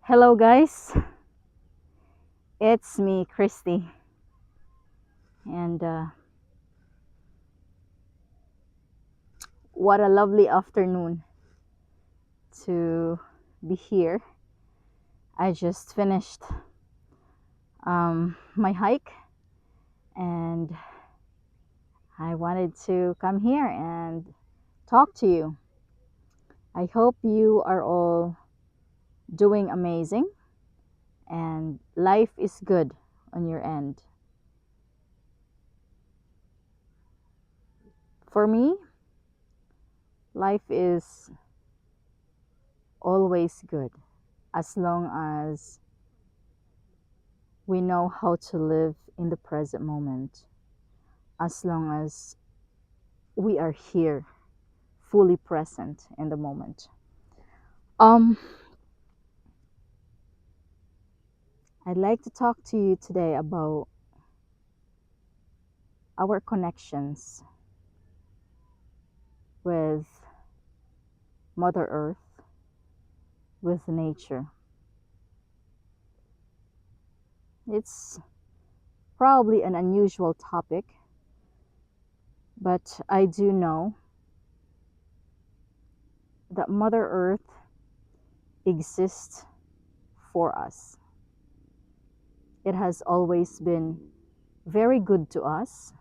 Hello, guys. It's me, Christy, and what a lovely afternoon to be here. I just finished my hike, and I wanted to come here and talk to you. I hope you are all doing amazing and life is good on your end. For me, life is always good as long as we know how to live in the present moment, as long as we are here, fully present in the moment. Um, I'd like to talk to you today about our connections with Mother Earth, with nature. It's probably an unusual topic, but I do know that Mother Earth exists for us. It has always been very good to us.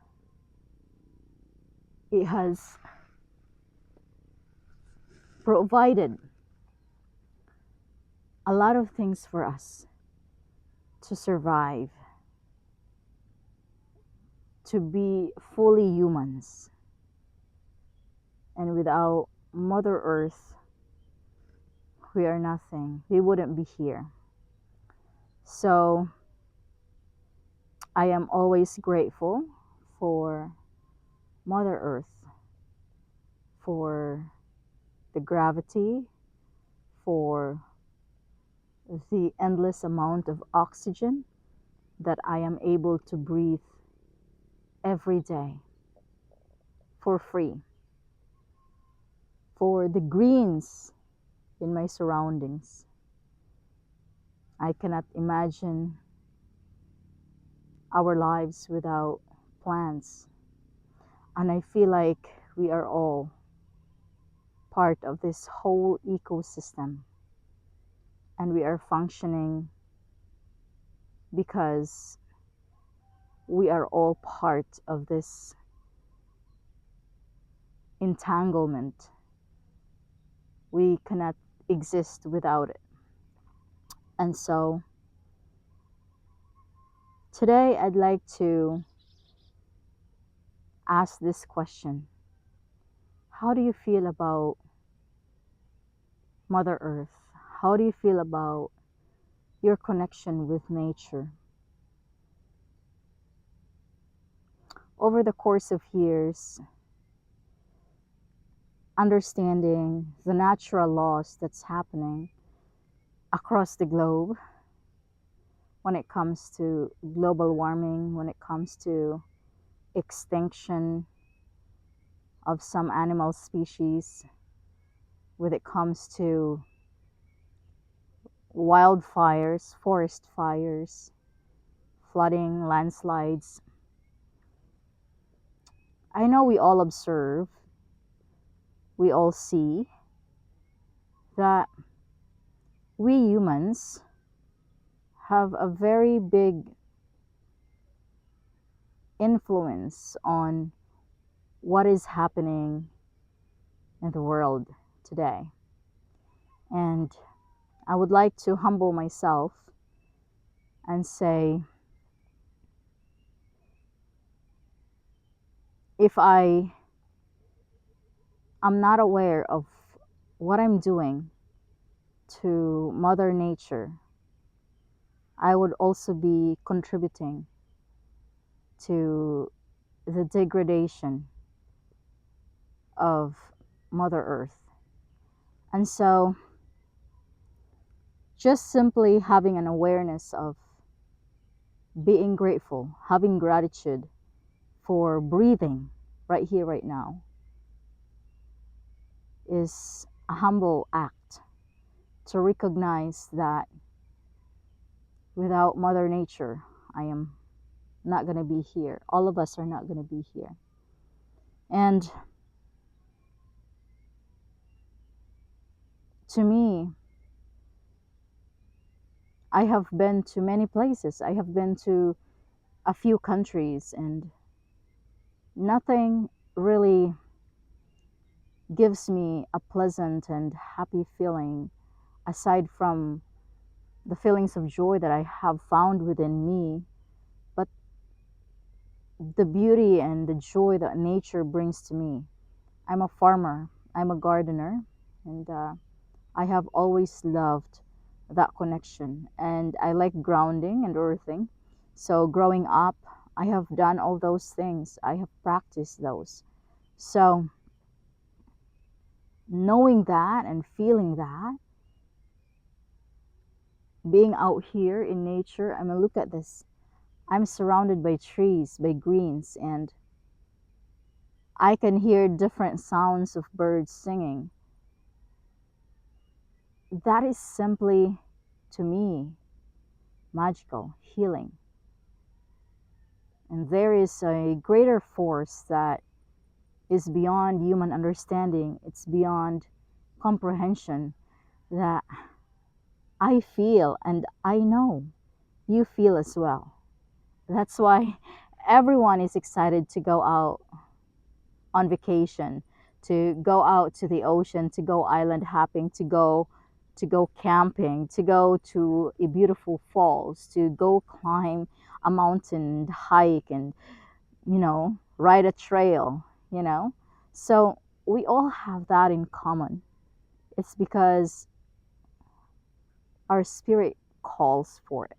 It has provided a lot of things for us to survive, to be fully humans. And without Mother Earth, we are nothing. We wouldn't be here. So I am always grateful for Mother Earth, for the gravity, for the endless amount of oxygen that I am able to breathe every day for free, for the greens in my surroundings. I cannot imagine our lives without plants. And I feel like we are all part of this whole ecosystem. And we are functioning because we are all part of this entanglement. We cannot exist without it. And so today I'd like to ask this question. How do you feel about Mother Earth? How do you feel about your connection with nature? Over the course of years, understanding the natural laws that's happening across the globe when it comes to global warming, when it comes to extinction of some animal species, when it comes to wildfires, forest fires, flooding, landslides. I know we all observe, we all see that we humans have a very big influence on what is happening in the world today. And I would like to humble myself and say, if I am not aware of what I'm doing to Mother Nature, I would also be contributing to the degradation of Mother Earth. And so, just simply having an awareness of being grateful, having gratitude for breathing right here, right now, is a humble act to recognize that Without Mother Nature, I am not going to be here. All of us are not going to be here. And to me, I have been to many places. I have been to a few countries, and nothing really gives me a pleasant and happy feeling aside from the feelings of joy that I have found within me, but the beauty and the joy that nature brings to me. I'm a farmer, I'm a gardener, and I have always loved that connection. And I like grounding and earthing. So, growing up, I have done all those things, I have practiced those. So, knowing that and feeling that, being out here in nature, I mean, look at this. I'm surrounded by trees, by greens, and I can hear different sounds of birds singing. That is simply, to me, magical, healing. And there is a greater force that is beyond human understanding, it's beyond comprehension, that I feel and I know you feel as well. That's why everyone is excited to go out on vacation, to go out to the ocean, to go island hopping, to go camping, to go to a beautiful falls, to go climb a mountain and hike and ride a trail, you know. So we all have that in common. It's because our spirit calls for it.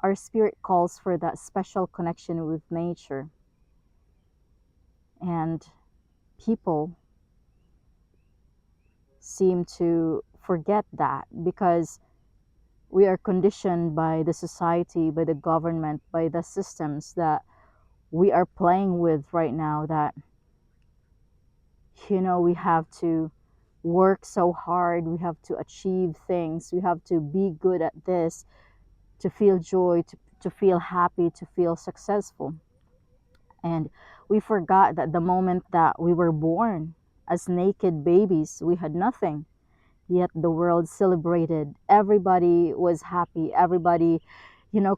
Our spirit calls for that special connection with nature. And people seem to forget that because we are conditioned by the society, by the government, by the systems that we are playing with right now, that we have to work so hard, we have to achieve things, we have to be good at this to feel joy, to feel happy, to feel successful. And we forgot that the moment that we were born as naked babies, we had nothing. Yet the world celebrated. Everybody was happy. Everybody,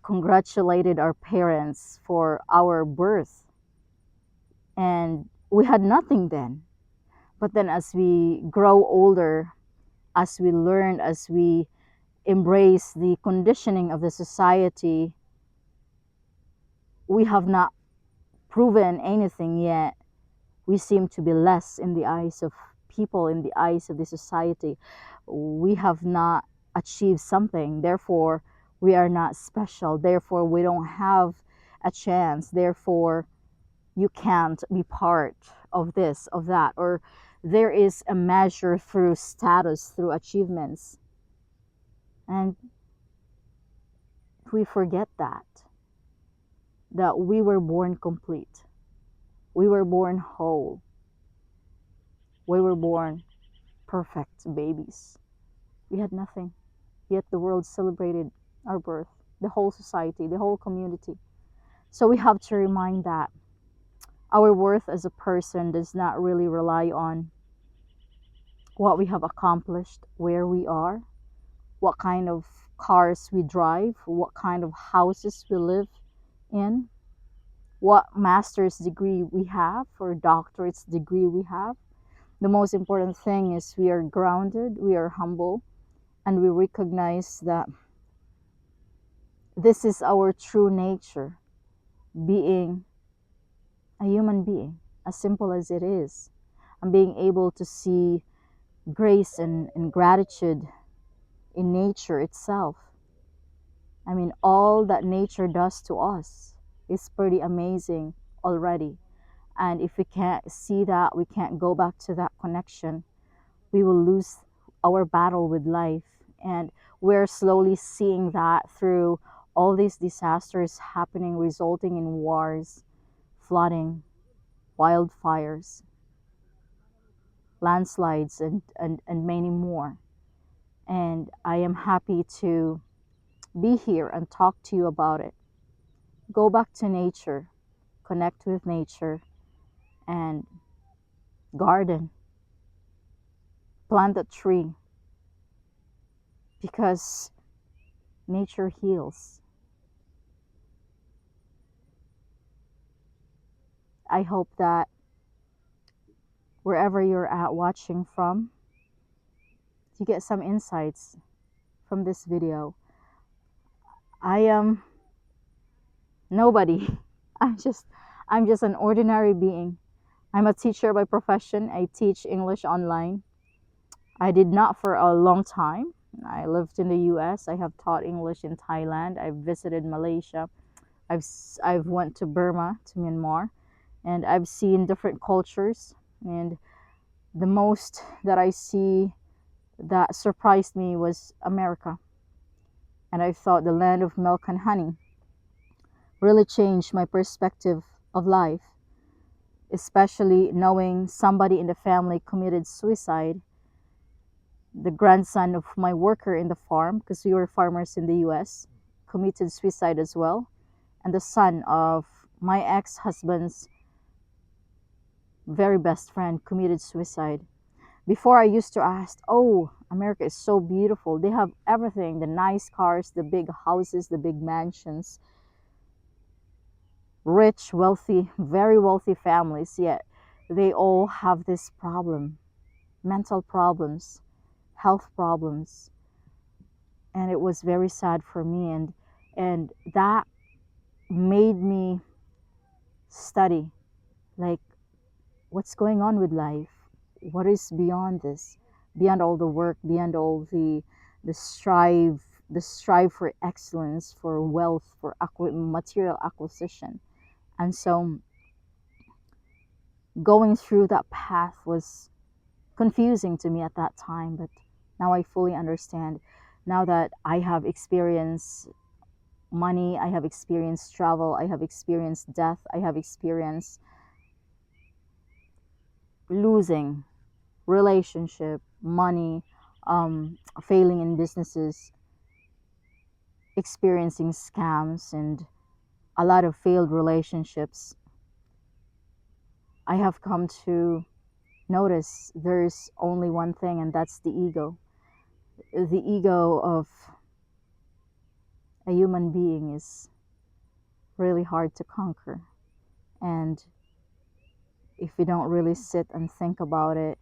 congratulated our parents for our birth. And we had nothing then. But then as we grow older, as we learn, as we embrace the conditioning of the society, we have not proven anything yet. We seem to be less in the eyes of people, in the eyes of the society. We have not achieved something, therefore we are not special, therefore we don't have a chance, therefore you can't be part of this, of that, or there is a measure through status, through achievements. And we forget that we were born complete, we were born whole, we were born perfect babies. We had nothing, yet the world celebrated our birth, the whole society, the whole community. So we have to remind that our worth as a person does not really rely on what we have accomplished, where we are, what kind of cars we drive, what kind of houses we live in, what master's degree we have or doctorate's degree we have. The most important thing is we are grounded, we are humble, and we recognize that this is our true nature, being a human being, as simple as it is, and being able to see grace and gratitude in nature itself. I mean, all that nature does to us is pretty amazing already. And if we can't see that, we can't go back to that connection, we will lose our battle with life. And we're slowly seeing that through all these disasters happening, resulting in wars, flooding, wildfires, landslides, and many more. And I am happy to be here and talk to you about it. Go back to nature, connect with nature, and garden, plant a tree because nature heals. I hope that wherever you're at watching from, you get some insights from this video. I am nobody. I'm just an ordinary being. I'm a teacher by profession. I teach English online. I did not for a long time. I lived in the US. I have taught English in Thailand. I've visited Malaysia. I've went to Burma, to Myanmar, and I've seen different cultures. And the most that I see that surprised me was America. And I thought the land of milk and honey really changed my perspective of life, especially knowing somebody in the family committed suicide. The grandson of my worker in the farm, because we were farmers in the US, committed suicide as well. And the son of my ex husband's very best friend committed suicide. Before I used to ask, oh, America is so beautiful. They have everything, the nice cars, the big houses, the big mansions, rich, wealthy, very wealthy families, yet they all have this problem, mental problems, health problems. And it was very sad for me, and that made me study, like, what's going on with life, what is beyond this, beyond all the work, beyond all the strive the strive for excellence, for wealth, for material acquisition. And so going through that path was confusing to me at that time, but now I fully understand. Now that I have experienced money, I have experienced travel, I have experienced death, I have experienced losing relationship, money, failing in businesses, experiencing scams, and a lot of failed relationships. I have come to notice there's only one thing, and that's the ego. The ego of a human being is really hard to conquer. And if we don't really sit and think about it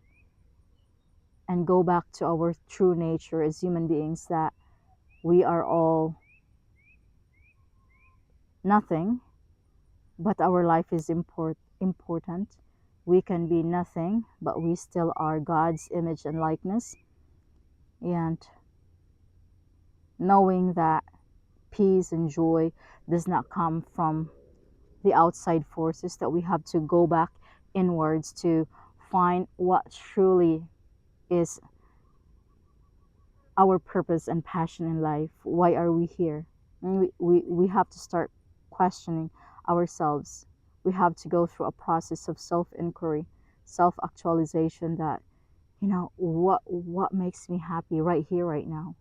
and go back to our true nature as human beings, that we are all nothing, but our life is important. We can be nothing, but we still are God's image and likeness. And knowing that peace and joy does not come from the outside forces, that we have to go back inwards to find what truly is our purpose and passion in life. Why are we here? And we have to start questioning ourselves. We have to go through a process of self-inquiry, self-actualization, that, what makes me happy right here, right now.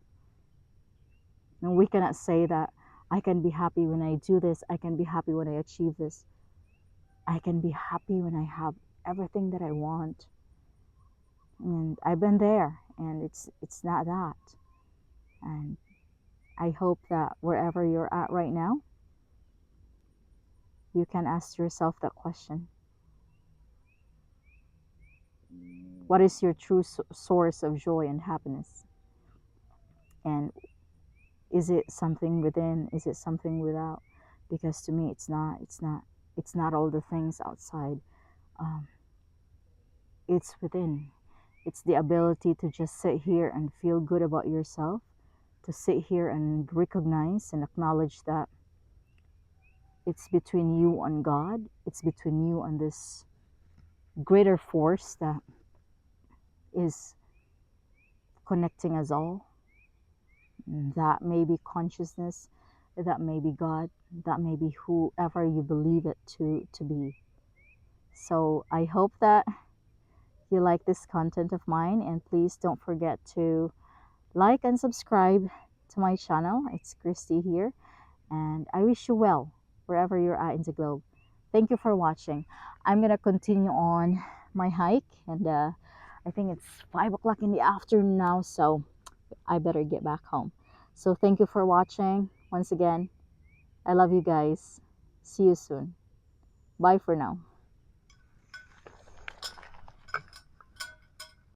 And we cannot say that I can be happy when I do this, I can be happy when I achieve this, I can be happy when I have everything that I want. And I've been there, and it's not that. And I hope that wherever you're at right now, you can ask yourself that question. What is your true source of joy and happiness? And is it something within? Is it something without? Because to me, it's not all the things outside. Um, it's within. It's the ability to just sit here and feel good about yourself, to sit here and recognize and acknowledge that it's between you and God, it's between you and this greater force that is connecting us all. That may be consciousness, that may be God, that may be whoever you believe it to be. So I hope that you like this content of mine, and please don't forget to like and subscribe to my channel. It's Christy here, and I wish you well wherever you're at in the globe. Thank you for watching. I'm gonna continue on my hike, and I think it's 5 o'clock in the afternoon now, so I better get back home. So thank you for watching. Once again, I love you guys. See you soon. Bye for now.